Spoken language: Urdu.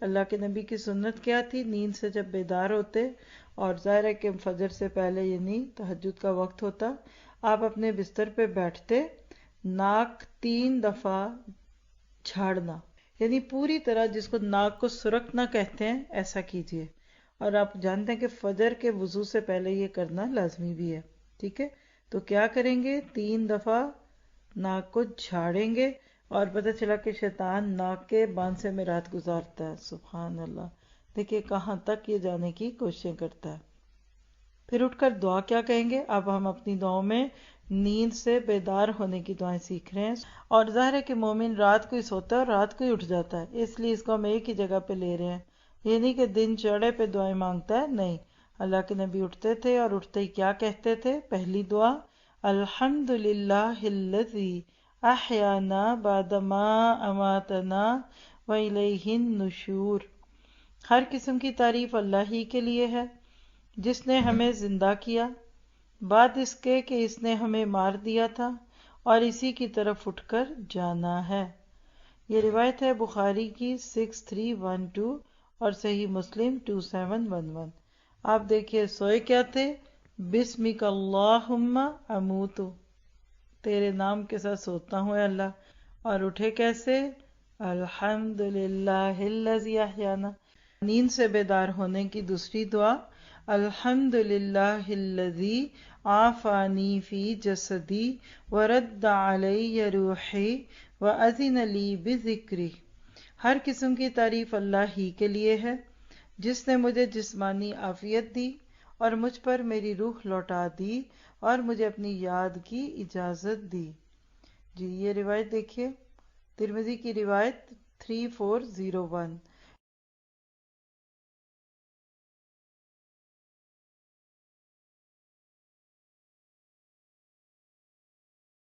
اللہ کے نبی کی سنت کیا تھی؟ نیند سے جب بیدار ہوتے، اور ظاہر ہے کہ فجر سے پہلے یعنی تہجد کا وقت ہوتا، آپ اپنے بستر پہ بیٹھتے، ناک 3 دفعہ جھاڑنا، یعنی پوری طرح، جس کو ناک کو سرکنا کہتے ہیں، ایسا کیجئے۔ اور آپ جانتے ہیں کہ فجر کے وضو سے پہلے یہ کرنا لازمی بھی ہے، ٹھیک ہے؟ تو کیا کریں گے؟ 3 دفعہ ناک کو جھاڑیں گے، اور پتہ چلا کہ شیطان ناک کے بانسے میں رات گزارتا ہے۔ سبحان اللہ، دیکھیے کہاں تک یہ جانے کی کوششیں کرتا ہے۔ پھر اٹھ کر دعا کیا کہیں گے؟ اب ہم اپنی دعاؤں میں نیند سے بیدار ہونے کی دعائیں سیکھ رہے ہیں، اور ظاہر ہے کہ مومن رات کو ہی سوتا ہے اور رات کو ہی اٹھ جاتا ہے، اس لیے اس کو ہم ایک ہی جگہ پہ لے رہے ہیں۔ یہ نہیں کہ دن چڑھے پہ دعائیں مانگتا ہے، نہیں، اللہ کے نبی اٹھتے تھے اور اٹھتے ہی کیا کہتے تھے؟ پہلی دعا، الحمد للہ الذی احیانا بعد ما اماتنا والیہ النشور۔ ہر قسم کی تعریف اللہ ہی کے لیے ہے، جس نے ہمیں زندہ کیا بعد اس کے کہ اس نے ہمیں مار دیا تھا، اور اسی کی طرف اٹھ کر جانا ہے۔ یہ روایت ہے بخاری کی 6312 اور صحیح مسلم 2711۔ آپ دیکھیے سوئے کیا تھے؟ بسمک اللہم اموتو، تیرے نام کے ساتھ سوتا ہوں اے اللہ، اور اٹھے کیسے؟ الحمد للہ الذی احیانا۔ نیند سے بیدار ہونے کی دوسری دعا، الحمد للہ الذی عافانی فی جسدی ورد علی روحی واذن لی بذکری۔ ہر قسم کی تعریف اللہ ہی کے لیے ہے، جس نے مجھے جسمانی عافیت دی اور مجھ پر میری روح لوٹا دی اور مجھے اپنی یاد کی اجازت دی۔ جی یہ روایت دیکھیے، ترمذی کی روایت 3401۔